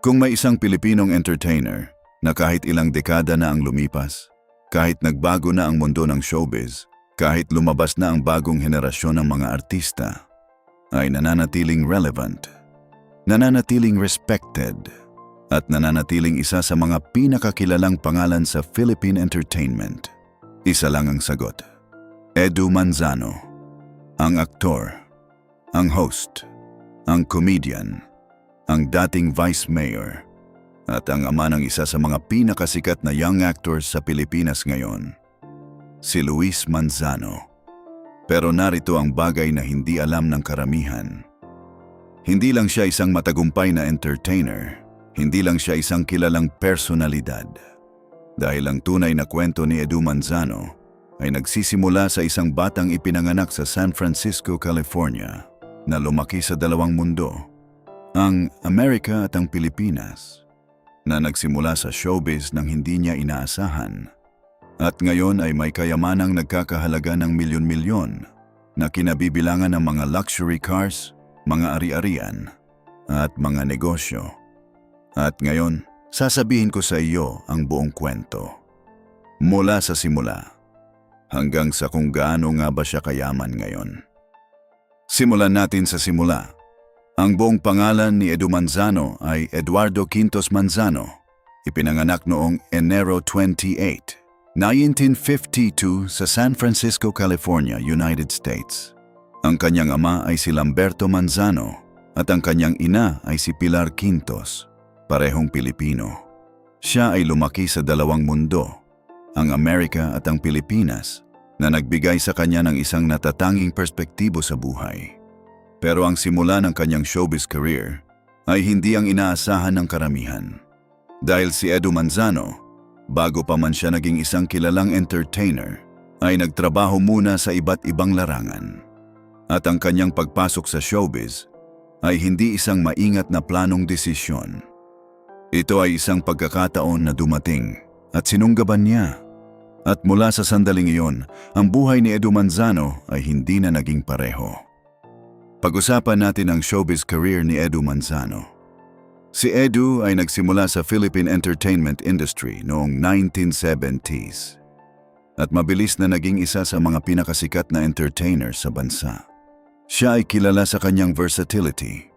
Kung may isang Pilipinong entertainer na kahit ilang dekada na ang lumipas, kahit nagbago na ang mundo ng showbiz, kahit lumabas na ang bagong henerasyon ng mga artista, ay nananatiling relevant, nananatiling respected, at nananatiling isa sa mga pinakakilalang pangalan sa Philippine entertainment. Isa lang ang sagot. Edu Manzano. Ang aktor, ang host, ang comedian, ang dating vice mayor, at ang ama ng isa sa mga pinakasikat na young actors sa Pilipinas ngayon, si Luis Manzano. Pero narito ang bagay na hindi alam ng karamihan. Hindi lang siya isang matagumpay na entertainer, hindi lang siya isang kilalang personalidad. Dahil ang tunay na kwento ni Edu Manzano ay nagsisimula sa isang batang ipinanganak sa San Francisco, California, na lumaki sa dalawang mundo, ang Amerika at ang Pilipinas, na nagsimula sa showbiz nang hindi niya inaasahan. At ngayon ay may kayamanang nagkakahalaga ng milyon-milyon na kinabibilangan ng mga luxury cars, mga ari-arian, at mga negosyo. At ngayon, sasabihin ko sa iyo ang buong kwento. Mula sa simula, hanggang sa kung gaano nga ba siya kayaman ngayon. Simulan natin sa simula. Ang buong pangalan ni Edu Manzano ay Eduardo Quintos Manzano. Ipinanganak noong Enero 28, 1952 sa San Francisco, California, United States. Ang kanyang ama ay si Lamberto Manzano at ang kanyang ina ay si Pilar Quintos, parehong Pilipino. Siya ay lumaki sa dalawang mundo, ang Amerika at ang Pilipinas, na nagbigay sa kanya ng isang natatanging perspektibo sa buhay. Pero ang simula ng kanyang showbiz career ay hindi ang inaasahan ng karamihan. Dahil si Edu Manzano, bago pa man siya naging isang kilalang entertainer, ay nagtrabaho muna sa iba't ibang larangan. At ang kanyang pagpasok sa showbiz ay hindi isang maingat na planong desisyon. Ito ay isang pagkakataon na dumating at sinunggaban niya. At mula sa sandaling iyon, ang buhay ni Edu Manzano ay hindi na naging pareho. Pag-usapan natin ang showbiz career ni Edu Manzano. Si Edu ay nagsimula sa Philippine entertainment industry noong 1970s at mabilis na naging isa sa mga pinakasikat na entertainer sa bansa. Siya ay kilala sa kanyang versatility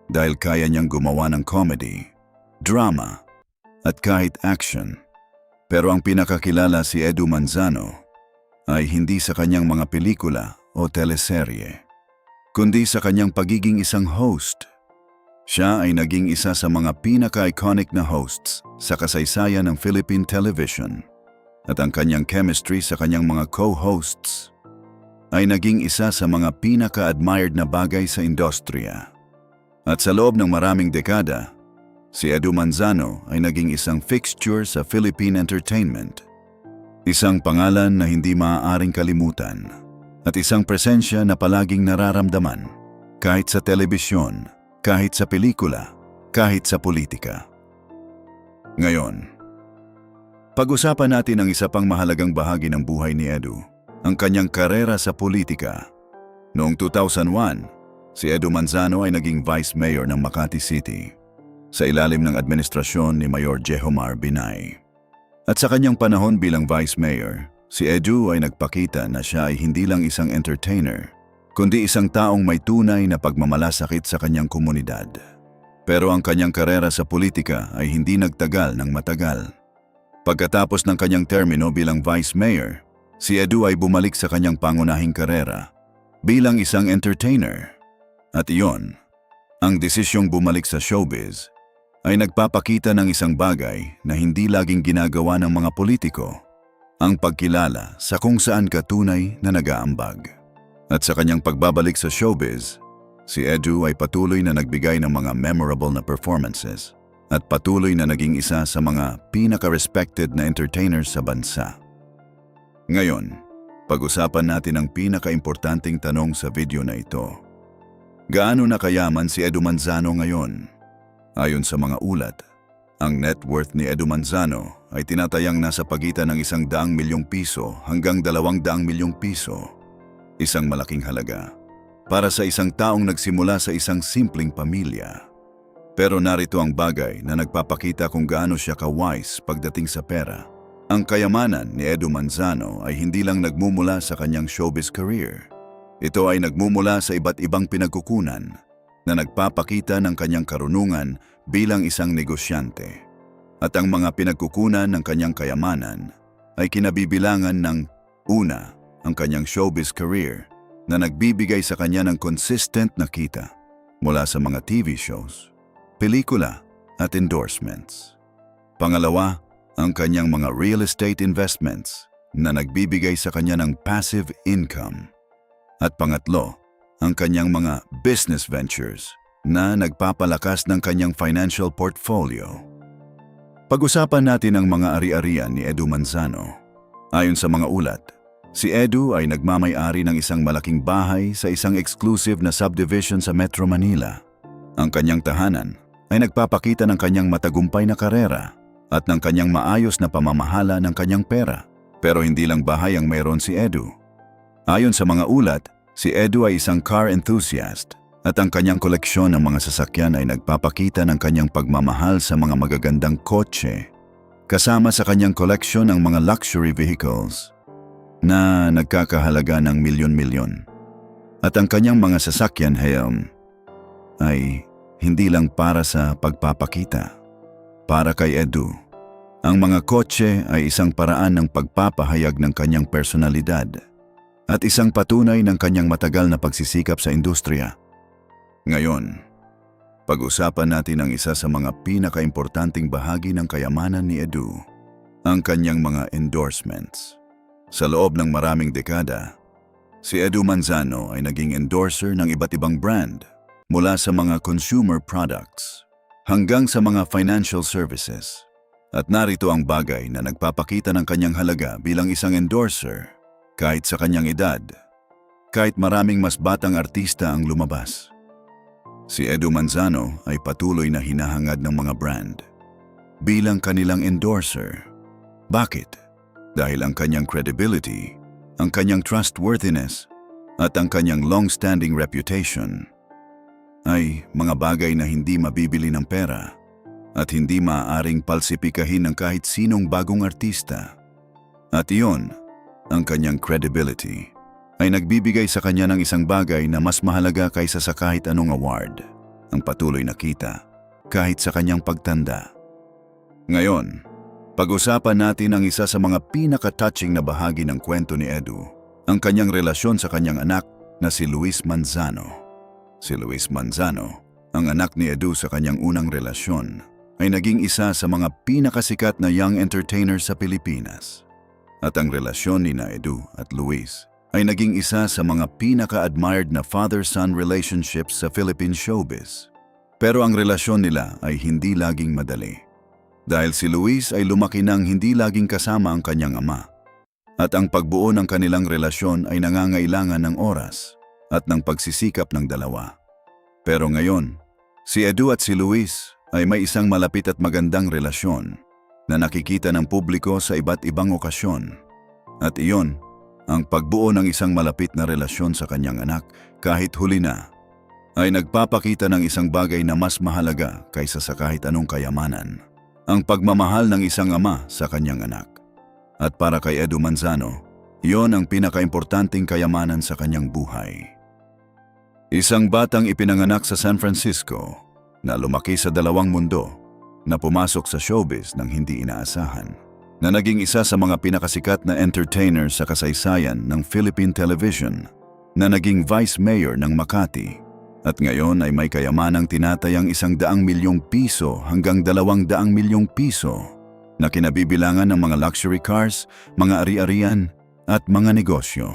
dahil kaya niyang gumawa ng comedy, drama, at kahit action. Pero ang pinakakilala si Edu Manzano ay hindi sa kanyang mga pelikula o teleserye, kundi sa kanyang pagiging isang host. Siya ay naging isa sa mga pinaka-iconic na hosts sa kasaysayan ng Philippine television at ang kanyang chemistry sa kanyang mga co-hosts ay naging isa sa mga pinaka-admired na bagay sa industriya. At sa loob ng maraming dekada, si Edu Manzano ay naging isang fixture sa Philippine entertainment. Isang pangalan na hindi maaaring kalimutan at isang presensya na palaging nararamdaman kahit sa telebisyon, kahit sa pelikula, kahit sa politika. Ngayon, pag-usapan natin ang isa pang mahalagang bahagi ng buhay ni Edu, ang kanyang karera sa politika. Noong 2001, si Edu Manzano ay naging Vice Mayor ng Makati City sa ilalim ng administrasyon ni Mayor Jehomar Binay. At sa kanyang panahon bilang Vice Mayor, si Edu ay nagpakita na siya ay hindi lang isang entertainer, kundi isang taong may tunay na pagmamalasakit sa kanyang komunidad. Pero ang kanyang karera sa politika ay hindi nagtagal ng matagal. Pagkatapos ng kanyang termino bilang Vice Mayor, si Edu ay bumalik sa kanyang pangunahing karera bilang isang entertainer. At iyon, ang desisyong bumalik sa showbiz, ay nagpapakita ng isang bagay na hindi laging ginagawa ng mga politiko, ang pagkilala sa kung saan ka tunay na nag-aambag. At sa kanyang pagbabalik sa showbiz, si Edu ay patuloy na nagbigay ng mga memorable na performances at patuloy na naging isa sa mga pinaka-respected na entertainers sa bansa. Ngayon, pag-usapan natin ang pinaka-importanting tanong sa video na ito. Gaano na kayaman si Edu Manzano ngayon? Ayon sa mga ulat, ang net worth ni Edu Manzano ay tinatayang nasa pagitan ng 100 milyong piso hanggang 200 milyong piso. Isang malaking halaga para sa isang taong nagsimula sa isang simpleng pamilya. Pero narito ang bagay na nagpapakita kung gaano siya ka-wise pagdating sa pera. Ang kayamanan ni Edu Manzano ay hindi lang nagmumula sa kanyang showbiz career. Ito ay nagmumula sa iba't ibang pinagkukunan na nagpapakita ng kanyang karunungan bilang isang negosyante. At ang mga pinagkukunan ng kanyang kayamanan ay kinabibilangan ng una, ang kanyang showbiz career na nagbibigay sa kanya ng consistent na kita mula sa mga TV shows, pelikula at endorsements. Pangalawa, ang kanyang mga real estate investments na nagbibigay sa kanya ng passive income. At pangatlo, ang kanyang mga business ventures na nagpapalakas ng kanyang financial portfolio. Pag-usapan natin ang mga ari-arian ni Edu Manzano. Ayon sa mga ulat, si Edu ay nagmamay-ari ng isang malaking bahay sa isang exclusive na subdivision sa Metro Manila. Ang kanyang tahanan ay nagpapakita ng kanyang matagumpay na karera at ng kanyang maayos na pamamahala ng kanyang pera. Pero hindi lang bahay ang mayroon si Edu. Ayon sa mga ulat, si Edu ay isang car enthusiast at ang kanyang koleksyon ng mga sasakyan ay nagpapakita ng kanyang pagmamahal sa mga magagandang kotse, kasama sa kanyang koleksyon ng mga luxury vehicles na nagkakahalaga ng milyon-milyon. At ang kanyang mga sasakyan ay hindi lang para sa pagpapakita. Para kay Edu, ang mga kotse ay isang paraan ng pagpapahayag ng kanyang personalidad at isang patunay ng kanyang matagal na pagsisikap sa industriya. Ngayon, pag-usapan natin ang isa sa mga pinakaimportanteng bahagi ng kayamanan ni Edu, ang kanyang mga endorsements. Sa loob ng maraming dekada, si Edu Manzano ay naging endorser ng iba't ibang brand mula sa mga consumer products hanggang sa mga financial services. At narito ang bagay na nagpapakita ng kanyang halaga bilang isang endorser kahit sa kanyang edad, kahit maraming mas batang artista ang lumabas. Si Edu Manzano ay patuloy na hinahangad ng mga brand bilang kanilang endorser. Bakit? Dahil ang kanyang credibility, ang kanyang trustworthiness, at ang kanyang long-standing reputation ay mga bagay na hindi mabibili ng pera at hindi maaaring palsipikahin ng kahit sinong bagong artista. At iyon, ang kanyang credibility, ay nagbibigay sa kanya ng isang bagay na mas mahalaga kaysa sa kahit anong award, ang patuloy na kita, kahit sa kanyang pagtanda. Ngayon, pag-usapan natin ang isa sa mga pinaka-touching na bahagi ng kwento ni Edu, ang kanyang relasyon sa kanyang anak na si Luis Manzano. Si Luis Manzano, ang anak ni Edu sa kanyang unang relasyon, ay naging isa sa mga pinakasikat na young entertainer sa Pilipinas. At ang relasyon ni Edu at Luis ay naging isa sa mga pinaka-admired na father-son relationships sa Philippine showbiz. Pero ang relasyon nila ay hindi laging madali. Dahil si Luis ay lumaki nang hindi laging kasama ang kanyang ama. At ang pagbuo ng kanilang relasyon ay nangangailangan ng oras at ng pagsisikap ng dalawa. Pero ngayon, si Edu at si Luis ay may isang malapit at magandang relasyon na nakikita ng publiko sa iba't ibang okasyon. At iyon, ang pagbuo ng isang malapit na relasyon sa kanyang anak kahit huli na, ay nagpapakita ng isang bagay na mas mahalaga kaysa sa kahit anong kayamanan. Ang pagmamahal ng isang ama sa kanyang anak. At para kay Edu Manzano, iyon ang pinakaimportanteng kayamanan sa kanyang buhay. Isang batang ipinanganak sa San Francisco na lumaki sa dalawang mundo, na pumasok sa showbiz nang hindi inaasahan, na naging isa sa mga pinakasikat na entertainer sa kasaysayan ng Philippine television, na naging vice mayor ng Makati, at ngayon ay may kayamanang tinatayang 100 milyong piso hanggang 200 milyong piso, na kinabibilangan ng mga luxury cars, mga ari-arian, at mga negosyo.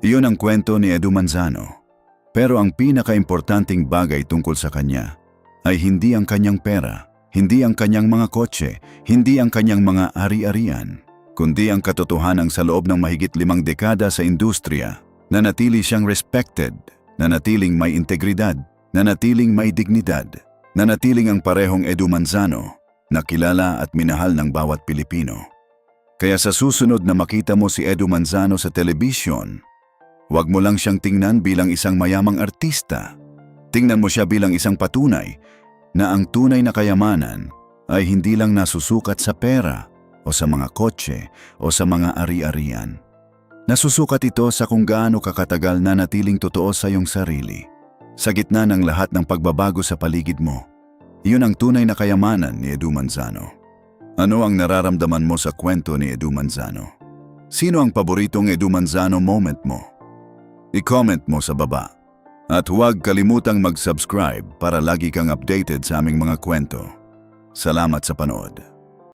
Iyon ang kwento ni Edu Manzano. Pero ang pinakaimportanteng bagay tungkol sa kanya ay hindi ang kanyang pera, hindi ang kanyang mga kotse, hindi ang kanyang mga ari-arian, kundi ang katotohanan sa loob ng mahigit 5 dekada sa industriya, na natili siyang respected, na natiling may integridad, na natiling may dignidad, na natiling ang parehong Edu Manzano, na kilala at minahal ng bawat Pilipino. Kaya sa susunod na makita mo si Edu Manzano sa telebisyon, huwag mo lang siyang tingnan bilang isang mayamang artista. Tingnan mo siya bilang isang patunay na ang tunay na kayamanan ay hindi lang nasusukat sa pera o sa mga kotse o sa mga ari-arian. Nasusukat ito sa kung gaano kakatagal na natiling totoo sa iyong sarili. Sa gitna ng lahat ng pagbabago sa paligid mo, iyon ang tunay na kayamanan ni Edu Manzano. Ano ang nararamdaman mo sa kwento ni Edu Manzano? Sino ang paboritong Edu Manzano moment mo? I-comment mo sa baba. At huwag kalimutang mag-subscribe para lagi kang updated sa aming mga kwento. Salamat sa panood.